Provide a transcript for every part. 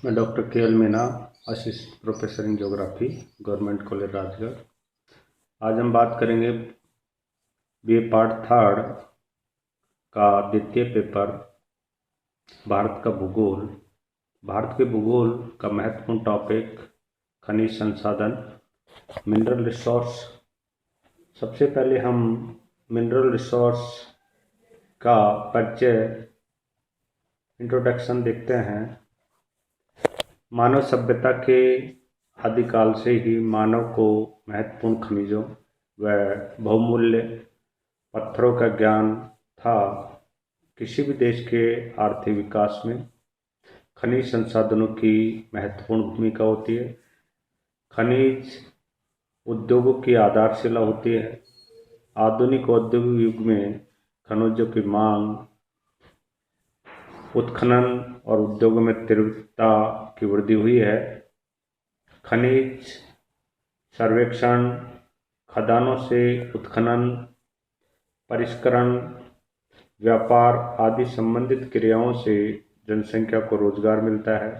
मैं डॉक्टर के L Meena, assistant professor in geography, government college Rajgarh. आज हम बात करेंगे बी ए पार्ट थर्ड का द्वितीय पेपर, भारत का भूगोल। भारत के भूगोल का महत्वपूर्ण टॉपिक खनिज संसाधन, मिनरल रिसोर्स। सबसे पहले हम मिनरल रिसोर्स का परिचय, इंट्रोडक्शन देखते हैं। मानव सभ्यता के आदिकाल से ही मानव को महत्वपूर्ण खनिजों व बहुमूल्य पत्थरों का ज्ञान था। किसी भी देश के आर्थिक विकास में खनिज संसाधनों की महत्वपूर्ण भूमिका होती है। खनिज उद्योगों की आधारशिला होती है। आधुनिक औद्योगिक युग में खनिजों की मांग, उत्खनन और उद्योगों में तीव्रता की वृद्धि हुई है। खनिज सर्वेक्षण, खदानों से उत्खनन, परिष्करण, व्यापार आदि संबंधित क्रियाओं से जनसंख्या को रोजगार मिलता है।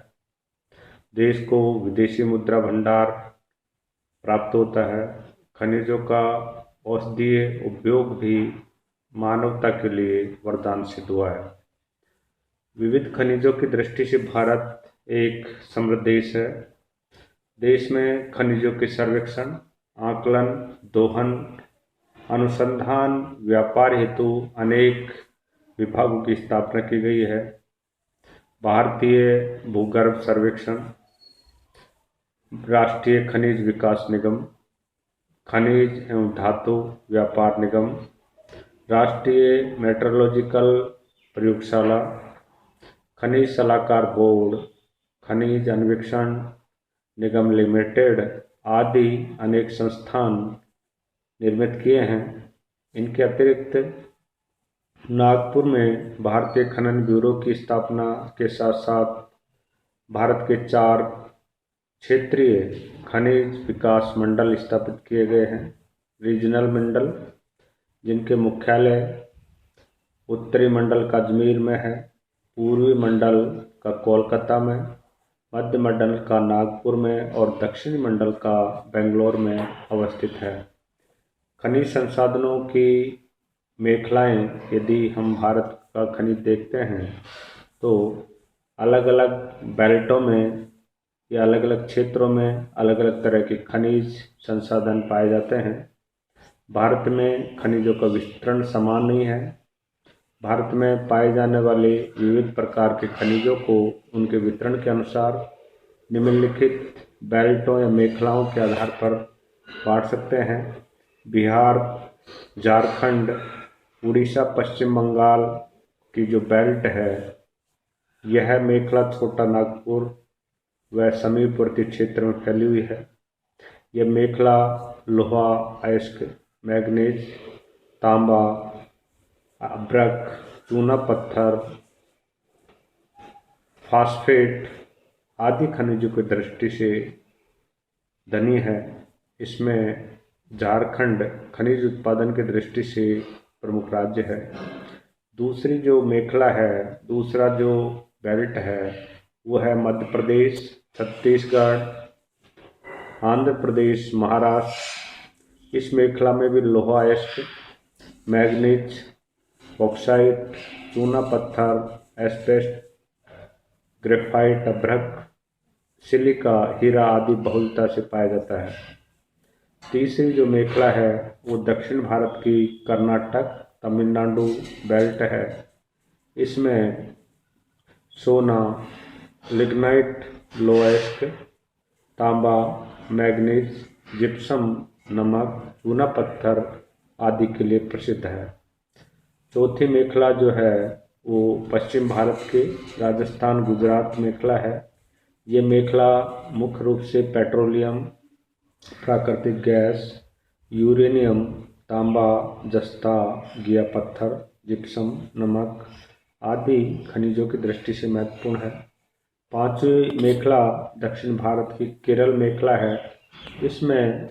देश को विदेशी मुद्रा भंडार प्राप्त होता है। खनिजों का औषधीय उपयोग भी मानवता के लिए वरदान सिद्ध हुआ है। विविध खनिजों की दृष्टि से भारत एक समृद्ध देश है। देश में खनिजों के सर्वेक्षण, आकलन, दोहन, अनुसंधान, व्यापार हेतु अनेक विभागों की स्थापना की गई है। भारतीय भूगर्भ सर्वेक्षण, राष्ट्रीय खनिज विकास निगम, खनिज एवं धातु व्यापार निगम, राष्ट्रीय मेट्रोलॉजिकल प्रयोगशाला, खनिज सलाहकार बोर्ड, खनिज अन्वेषण निगम लिमिटेड आदि अनेक संस्थान निर्मित किए हैं। इनके अतिरिक्त नागपुर में भारतीय खनन ब्यूरो की स्थापना के साथ साथ भारत के 4 क्षेत्रीय खनिज विकास मंडल स्थापित किए गए हैं। रीजनल मंडल, जिनके मुख्यालय उत्तरी मंडल का अजमेर में है, पूर्वी मंडल का कोलकाता में, मध्य मंडल का नागपुर में और दक्षिणी मंडल का बेंगलोर में अवस्थित है। खनिज संसाधनों की मेखलाएं, यदि हम भारत का खनिज देखते हैं तो अलग अलग बेल्टों में या अलग अलग क्षेत्रों में अलग अलग तरह के खनिज संसाधन पाए जाते हैं। भारत में खनिजों का वितरण समान नहीं है। भारत में पाए जाने वाले विविध प्रकार के खनिजों को उनके वितरण के अनुसार निम्नलिखित बेल्टों या मेखलाओं के आधार पर बांट सकते हैं। बिहार, झारखंड, उड़ीसा, पश्चिम बंगाल की जो बेल्ट है, यह मेखला छोटा नागपुर व समीपवर्ती क्षेत्र में फैली हुई है। यह मेखला लोहा, अयस्क, मैग्नीज, तांबा, अभ्रक, चूना पत्थर, फास्फेट आदि खनिजों की दृष्टि से धनी है। इसमें झारखंड खनिज उत्पादन की दृष्टि से प्रमुख राज्य है। दूसरी जो मेखला है, दूसरा जो बेल्ट है, वो है मध्य प्रदेश, छत्तीसगढ़, आंध्र प्रदेश, महाराष्ट्र। इस मेखला में भी लोहा, अयस्क, मैग्नीज, बॉक्साइट, चूना पत्थर, एस्बेस्ट, ग्रेफाइट, अभ्रक, सिलिका, हीरा आदि बहुलता से पाया जाता है। तीसरी जो मेखला है वो दक्षिण भारत की कर्नाटक, तमिलनाडु बेल्ट है। इसमें सोना, लिग्नाइट, लोएस्क, तांबा, मैग्नीज, जिप्सम, नमक, चूना पत्थर आदि के लिए प्रसिद्ध है। चौथी मेखला जो है वो पश्चिम भारत के राजस्थान, गुजरात मेखला है। ये मेखला मुख्य रूप से पेट्रोलियम, प्राकृतिक गैस, यूरेनियम, तांबा, जस्ता, गिया पत्थर, जिप्सम, नमक आदि खनिजों की दृष्टि से महत्वपूर्ण है। पांचवी मेखला दक्षिण भारत की केरल मेखला है। इसमें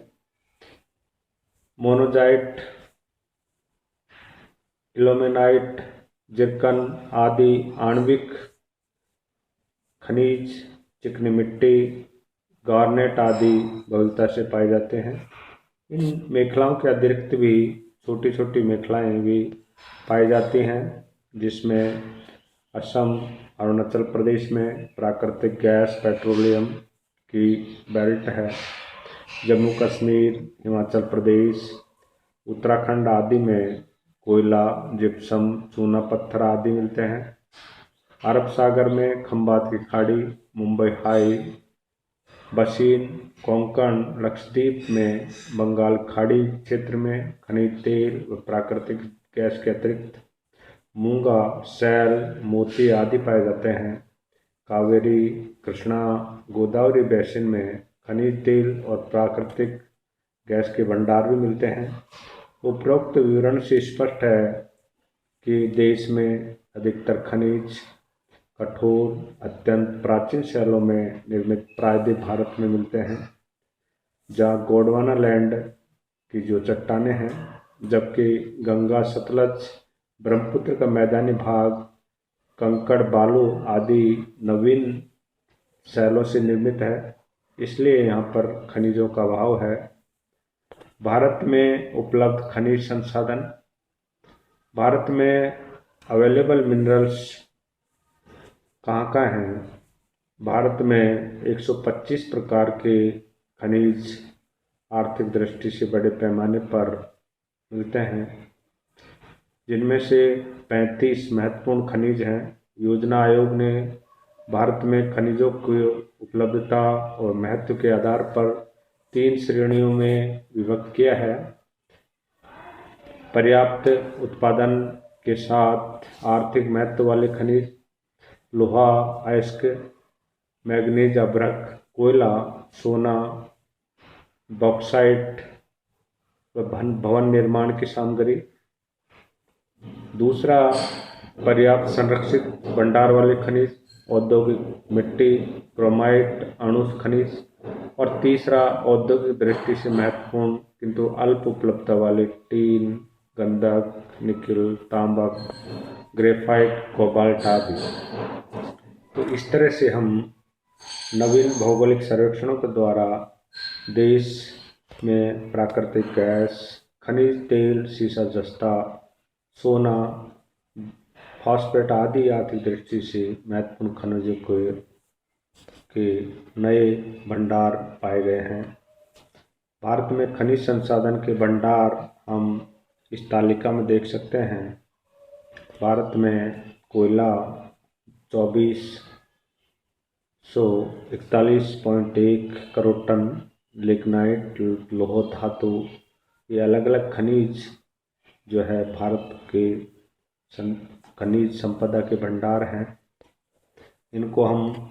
मोनोजाइट, इल्मेनाइट, जिरकन आदि आणविक खनिज चिकनी मिट्टी, गार्नेट आदि बहुलता से पाए जाते हैं। इन मेखलाओं के अतिरिक्त भी छोटी छोटी मेखलाएं भी पाई जाती हैं, जिसमें असम, अरुणाचल प्रदेश में प्राकृतिक गैस पेट्रोलियम की बेल्ट है। जम्मू कश्मीर, हिमाचल प्रदेश, उत्तराखंड आदि में कोयला, जिप्सम, चूना पत्थर आदि मिलते हैं। अरब सागर में खंबात की खाड़ी, मुंबई हाई, बसीन, कोंकण, लक्षद्वीप में बंगाल खाड़ी क्षेत्र में खनिज तेल व प्राकृतिक गैस के अतिरिक्त मूंगा, सैल, मोती आदि पाए जाते हैं। कावेरी, कृष्णा, गोदावरी बेसिन में खनिज तेल और प्राकृतिक गैस के भंडार भी मिलते हैं। उपरोक्त विवरण से स्पष्ट है कि देश में अधिकतर खनिज कठोर, अत्यंत प्राचीन शैलों में निर्मित प्रायद्वीप भारत में मिलते हैं, जहाँ गोंडवाना लैंड की जो चट्टानें हैं, जबकि गंगा, सतलज, ब्रह्मपुत्र का मैदानी भाग कंकड़, बालू आदि नवीन शैलों से निर्मित है, इसलिए यहाँ पर खनिजों का अभाव है। भारत में उपलब्ध खनिज संसाधन। भारत में अवेलेबल मिनरल्स कहाँ हैं? भारत में 125 प्रकार के खनिज आर्थिक दृष्टि से बड़े पैमाने पर मिलते हैं, जिनमें से 35 महत्वपूर्ण खनिज हैं। योजना आयोग ने भारत में खनिजों की उपलब्धता और महत्व के आधार पर 3 श्रेणियों में विभक्त किया है। पर्याप्त उत्पादन के साथ आर्थिक महत्व वाले खनिज लोहा, अयस्क, मैग्नीज, अभ्रक, कोयला, सोना, बॉक्साइट व भवन निर्माण की सामग्री। दूसरा, पर्याप्त संरक्षित भंडार वाले खनिज, औद्योगिक मिट्टी, क्रोमाइट, अणु खनिज। और तीसरा, औद्योगिक दृष्टि से महत्वपूर्ण किंतु अल्प उपलब्धता वाले टीन, गंधक, निकिल, तांबा, ग्रेफाइट, कोबाल्ट आदि। तो इस तरह से हम नवीन भौगोलिक सर्वेक्षणों के द्वारा देश में प्राकृतिक गैस, खनिज तेल, सीसा जस्ता, सोना, फॉस्फेट आदि आर्थिक दृष्टि से महत्वपूर्ण खनिजों के नए भंडार पाए गए हैं। भारत में खनिज संसाधन के भंडार हम इस तालिका में देख सकते हैं। भारत में कोयला 2441.1 करोड़ टन, लिग्नाइट, लौह धातु, ये अलग अलग खनिज जो है भारत के खनिज संपदा के भंडार हैं। इनको हम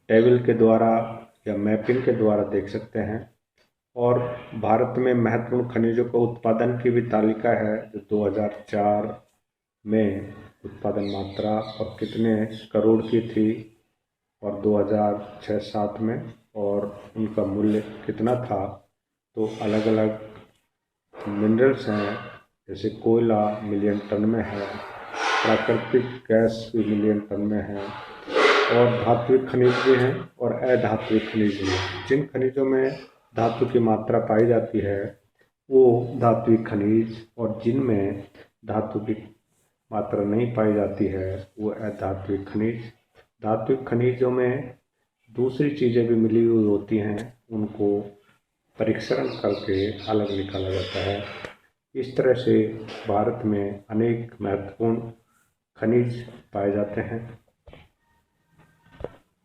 टेबल के द्वारा या मैपिंग के द्वारा देख सकते हैं। और भारत में महत्वपूर्ण खनिजों का उत्पादन की भी तालिका है, जो 2004 में उत्पादन मात्रा और कितने करोड़ की थी, और 2006-07 में, और उनका मूल्य कितना था। तो अलग अलग मिनरल्स हैं, जैसे कोयला मिलियन टन में है, प्राकृतिक गैस भी मिलियन टन में है, और धात्विक खनिज भी हैं और अधात्विक खनिज भी हैं। जिन खनिजों में धातु की मात्रा पाई जाती है वो धात्विक खनिज, और जिनमें धातु की मात्रा नहीं पाई जाती है वो अधात्विक खनिज। धात्विक खनिजों में दूसरी चीज़ें भी मिली हुई होती हैं, उनको परीक्षण करके अलग निकाला जाता है। इस तरह से भारत में अनेक महत्वपूर्ण खनिज पाए जाते हैं।